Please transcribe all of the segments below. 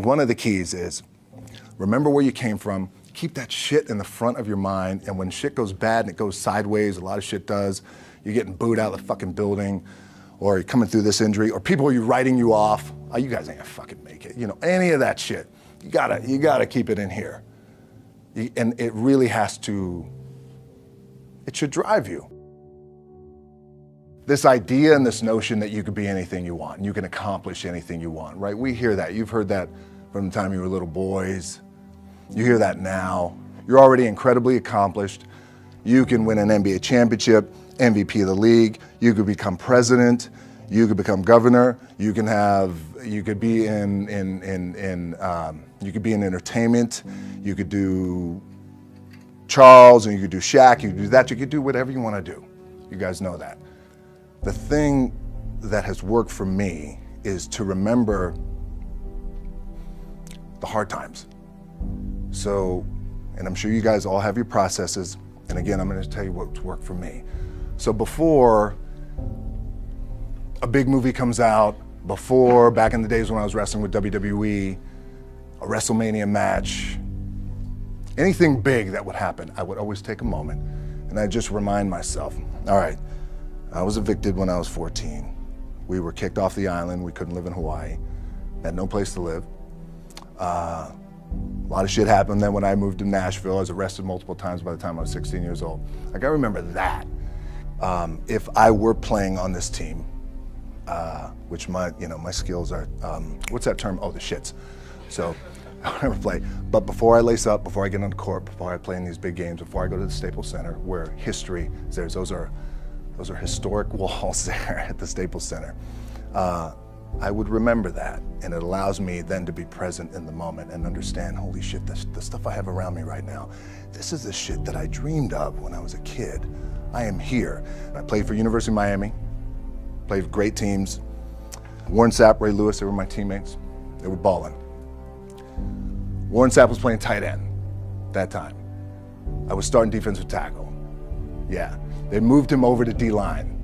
one of the keys is remember where you came from. Keep that shit in the front of your mind, and when shit goes bad and it goes sideways, a lot of shit does, you're getting booed out of the fucking building, or you're coming through this injury, or people are writing you off. Oh, you guys ain't gonna fucking make it. You know, any of that shit. You gotta keep it in here. And it really has to, it should drive you. This idea and this notion that you could be anything you want, and you can accomplish anything you want, right? We hear that. You've heard that from the time you were little boys. You hear that now. You're already incredibly accomplished. You can win an NBA championship, MVP of the league. You could become president. You could become governor. You could be in entertainment. You could do Charles, and you could do Shaq. You could do that. You could do whatever you want to do. You guys know that. The thing that has worked for me is to remember the hard times. So, and I'm sure you guys all have your processes. And again, I'm going to tell you what's worked for me. So before a big movie comes out, before back in the days when I was wrestling with WWE, a WrestleMania match, anything big that would happen, I would always take a moment and I'd just remind myself, all right, I was evicted when I was 14. We were kicked off the island. We couldn't live in Hawaii. Had no place to live. A lot of shit happened. Then when I moved to Nashville, I was arrested multiple times by the time I was 16 years old. I gotta remember that. If I were playing on this team, which my skills are, what's that term? Oh, the shits. So I never play. But before I lace up, before I get on the court, before I play in these big games, before I go to the Staples Center, where history is there, those are historic walls there at the Staples Center. I would remember that, and it allows me then to be present in the moment and understand, holy shit, the stuff I have around me right now, this is the shit that I dreamed of when I was a kid. I am here. And I played for University of Miami, played for great teams. Warren Sapp, Ray Lewis, they were my teammates. They were balling. Warren Sapp was playing tight end that time. I was starting defensive tackle. Yeah, they moved him over to D-line.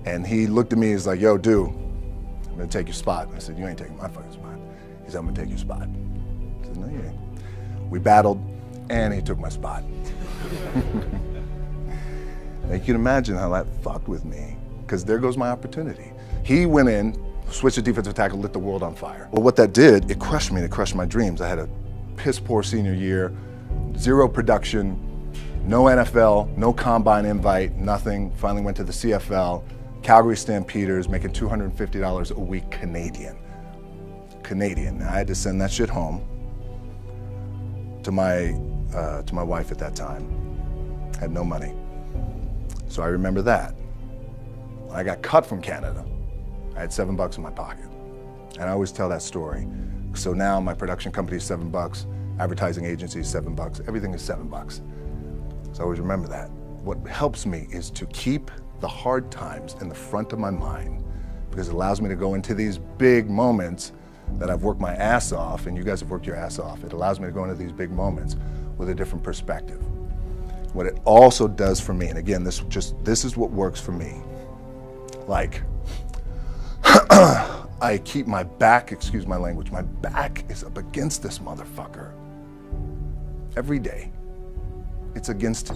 And he looked at me, he's like, yo, dude, I'm gonna take your spot. I said, you ain't taking my fucking spot. He said, I'm gonna take your spot. I said, no, you ain't. We battled, and he took my spot. Now, you can imagine how that fucked with me, because there goes my opportunity. He went in, switched to defensive tackle, lit the world on fire. Well, what that did, it crushed me, it crushed my dreams. I had a piss poor senior year, zero production, no NFL, no combine invite, nothing. Finally went to the CFL. Calgary Stampeders, making $250 a week Canadian. Now, I had to send that shit home to my wife at that time. Had no money. So I remember that. When I got cut from Canada, I had $7 in my pocket. And I always tell that story. So now my production company is $7, advertising agency is $7, everything is $7. So I always remember that. What helps me is to keep the hard times in the front of my mind, because it allows me to go into these big moments that I've worked my ass off, and you guys have worked your ass off. It allows me to go into these big moments with a different perspective. What it also does for me, and again, this is what works for me. Like, I keep my back, excuse my language, my back is up against this motherfucker. Every day, it's against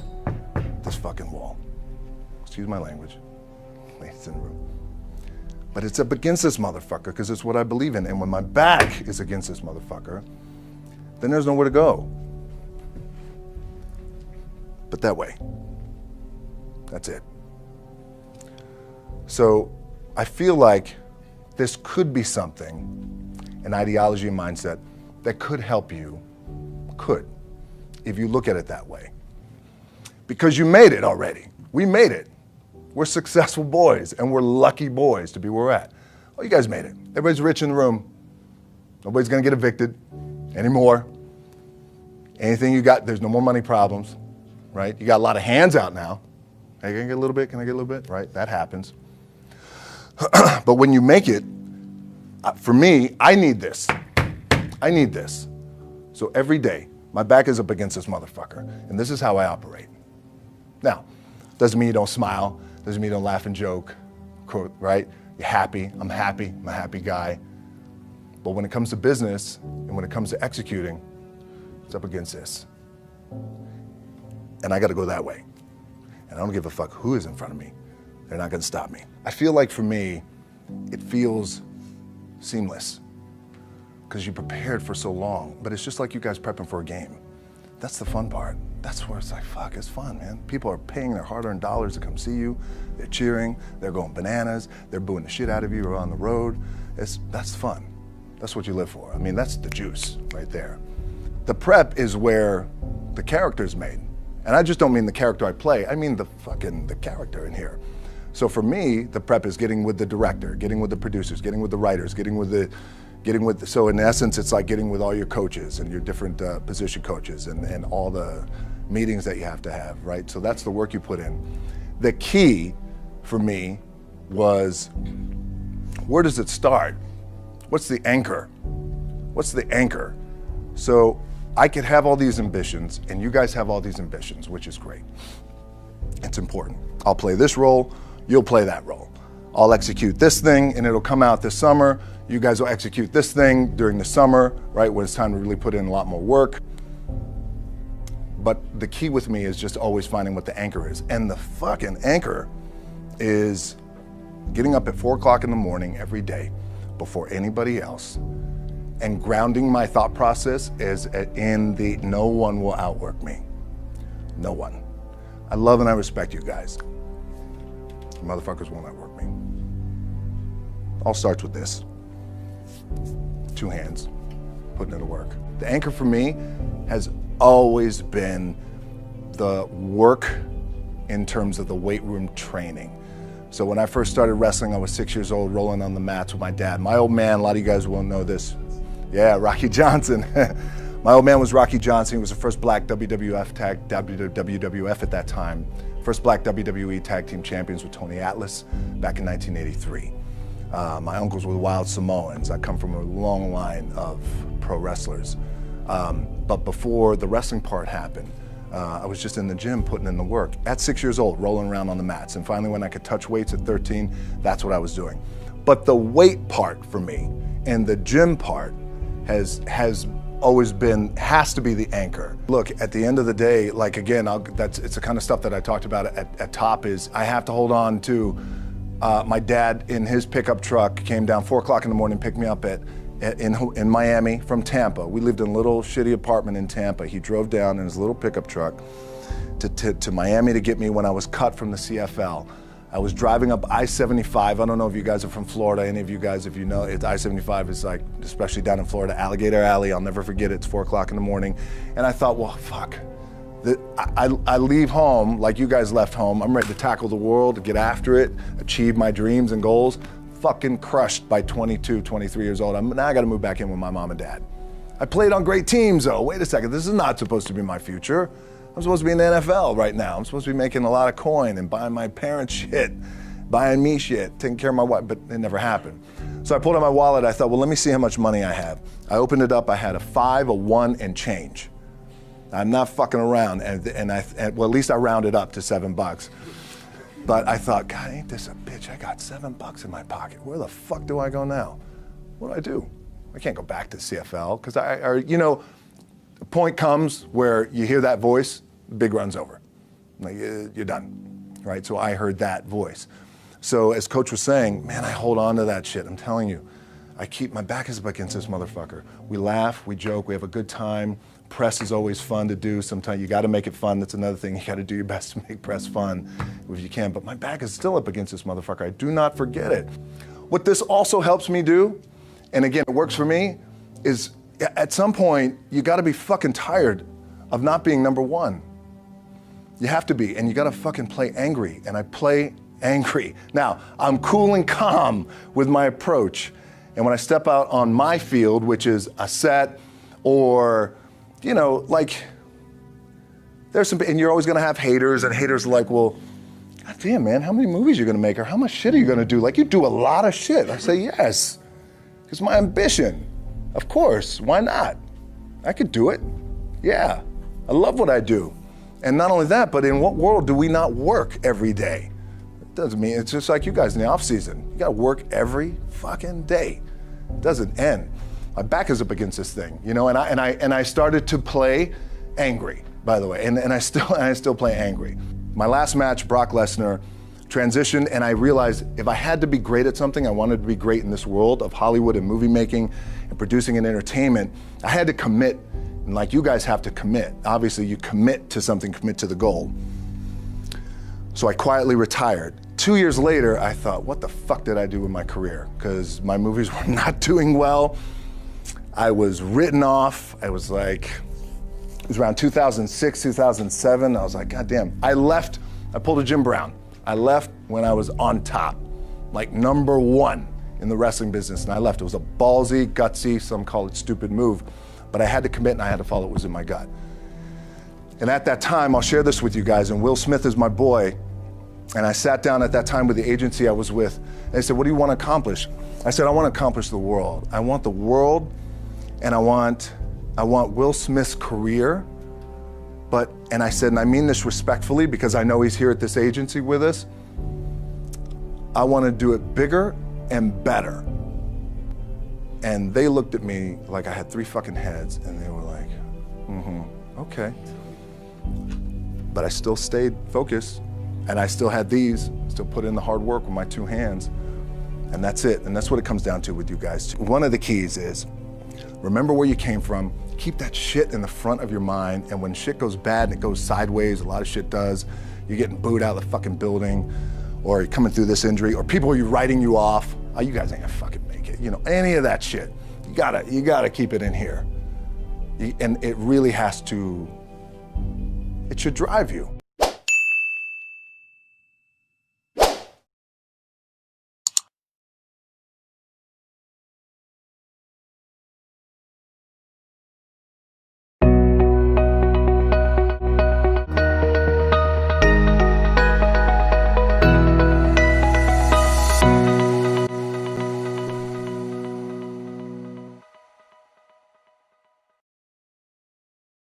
this fucking wall. Excuse my language, ladies in the room. But it's up against this motherfucker because it's what I believe in. And when my back is against this motherfucker, then there's nowhere to go. But that way, that's it. So I feel like this could be something, an ideology and mindset that could help you, if you look at it that way. Because you made it already. We made it. We're successful boys, and we're lucky boys to be where we're at. Oh, you guys made it. Everybody's rich in the room. Nobody's gonna get evicted anymore. Anything you got, there's no more money problems, right? You got a lot of hands out now. Hey, can I get a little bit? Can I get a little bit? Right, that happens. But when you make it, for me, I need this. I need this. So every day, my back is up against this motherfucker, and this is how I operate. Now, doesn't mean you don't smile, doesn't mean you don't laugh and joke, right? You're happy, I'm a happy guy. But when it comes to business and when it comes to executing, it's up against this. And I got to go that way. And I don't give a fuck who is in front of me. They're not going to stop me. I feel like for me, it feels seamless because you prepared for so long. But it's just like you guys prepping for a game. That's the fun part. That's where it's like, fuck, it's fun, man. People are paying their hard-earned dollars to come see you. They're cheering. They're going bananas. They're booing the shit out of you or on the road. That's fun. That's what you live for. I mean, that's the juice right there. The prep is where the character's made. And I just don't mean the character I play. I mean the character in here. So for me, the prep is getting with the director, getting with the producers, getting with the writers, so in essence, it's like getting with all your coaches and your different position coaches and all the meetings that you have to have, right? So that's the work you put in. The key for me was, where does it start? What's the anchor? What's the anchor? So I could have all these ambitions and you guys have all these ambitions, which is great. It's important. I'll play this role, you'll play that role. I'll execute this thing and it'll come out this summer. You guys will execute this thing during the summer, right, when it's time to really put in a lot more work. But the key with me is just always finding what the anchor is. And the fucking anchor is getting up at 4 o'clock in the morning every day before anybody else and grounding my thought process is in the no one will outwork me. No one. I love and I respect you guys. Motherfuckers won't outwork me. All starts with this. 2 hands, putting it to work. The anchor for me has always been the work in terms of the weight room training. So when I first started wrestling, I was 6 years old, rolling on the mats with my dad. My old man, a lot of you guys won't know this. Yeah, Rocky Johnson. My old man was Rocky Johnson. He was the first black WWF at that time. First black WWE tag team champions with Tony Atlas back in 1983. My uncles were the Wild Samoans. I come from a long line of pro wrestlers. But before the wrestling part happened, I was just in the gym putting in the work. At 6 years old, rolling around on the mats. And finally when I could touch weights at 13, that's what I was doing. But the weight part for me and the gym part has always been, has to be the anchor. Look, at the end of the day, like again, it's the kind of stuff that I talked about at top is I have to hold on to my dad in his pickup truck came down 4 o'clock in the morning, picked me up in Miami from Tampa. We lived in a little shitty apartment in Tampa. He drove down in his little pickup truck to Miami to get me when I was cut from the CFL. I was driving up I-75. I don't know if you guys are from Florida, any of you guys, if you know, I-75 is like, especially down in Florida, Alligator Alley. I'll never forget it. It's 4 o'clock in the morning. And I thought, well, fuck. I leave home like you guys left home. I'm ready to tackle the world, to get after it, achieve my dreams and goals. Fucking crushed by 22, 23 years old. Now I got to move back in with my mom and dad. I played on great teams though. Wait a second, this is not supposed to be my future. I'm supposed to be in the NFL right now. I'm supposed to be making a lot of coin and buying my parents shit, buying me shit, taking care of my wife, but it never happened. So I pulled out my wallet. I thought, well, let me see how much money I have. I opened it up. I had a 5, a 1, and change. I'm not fucking around, well, at least I rounded up to $7. But I thought, God, ain't this a bitch? I got $7 in my pocket. Where the fuck do I go now? What do I do? I can't go back to CFL because the point comes where you hear that voice, the big run's over. Like, you're done, right? So I heard that voice. So as Coach was saying, man, I hold on to that shit. I'm telling you, my back is up against this motherfucker. We laugh, we joke, we have a good time. Press is always fun to do. Sometimes you got to make it fun. That's another thing. You got to do your best to make press fun if you can. But my back is still up against this motherfucker. I do not forget it. What this also helps me do, and again, it works for me, is at some point, you got to be fucking tired of not being number one. You have to be, and you got to fucking play angry. And I play angry. Now, I'm cool and calm with my approach. And when I step out on my field, which is a set or, you know, like, there's some, and you're always gonna have haters, and haters are like, well, God damn, man, how many movies are you gonna make, or how much shit are you gonna do? Like, you do a lot of shit. I say, yes, it's my ambition. Of course, why not? I could do it. Yeah, I love what I do. And not only that, but in what world do we not work every day? It doesn't mean, it's just like you guys in the off season. You gotta work every fucking day. It doesn't end. my back is up against this thing, you know, and I started to play angry, by the way, and I still play angry. My last match, Brock Lesnar, transitioned, and I realized if I had to be great at something, I wanted to be great in this world of Hollywood and movie making and producing and entertainment, I had to commit, and like you guys have to commit. Obviously, you commit to something, commit to the goal. So I quietly retired. 2 years later, I thought, what the fuck did I do with my career? Because my movies were not doing well. I was written off. I was like, it was around 2006, 2007. I was like, God damn. I left, I pulled a Jim Brown. I left when I was on top, like #1 in the wrestling business, and I left. It was a ballsy, gutsy, some call it stupid move, but I had to commit and I had to follow what was in my gut. And at that time, I'll share this with you guys, and Will Smith is my boy, and I sat down at that time with the agency I was with, and they said, what do you want to accomplish? I said, I want to accomplish the world. I want the world, and I want Will Smith's career, and I said, and I mean this respectfully because I know he's here at this agency with us, I want to do it bigger and better. And they looked at me like I had 3 fucking heads, and they were like, okay. But I still stayed focused, and I still had still put in the hard work with my 2 hands, and that's it. And that's what it comes down to with you guys. One of the keys is, remember where you came from, keep that shit in the front of your mind, and when shit goes bad and it goes sideways, a lot of shit does, you're getting booed out of the fucking building, or you're coming through this injury, or people are writing you off, oh, you guys ain't gonna fucking make it, you know, any of that shit. You gotta keep it in here. And it really has to, it should drive you.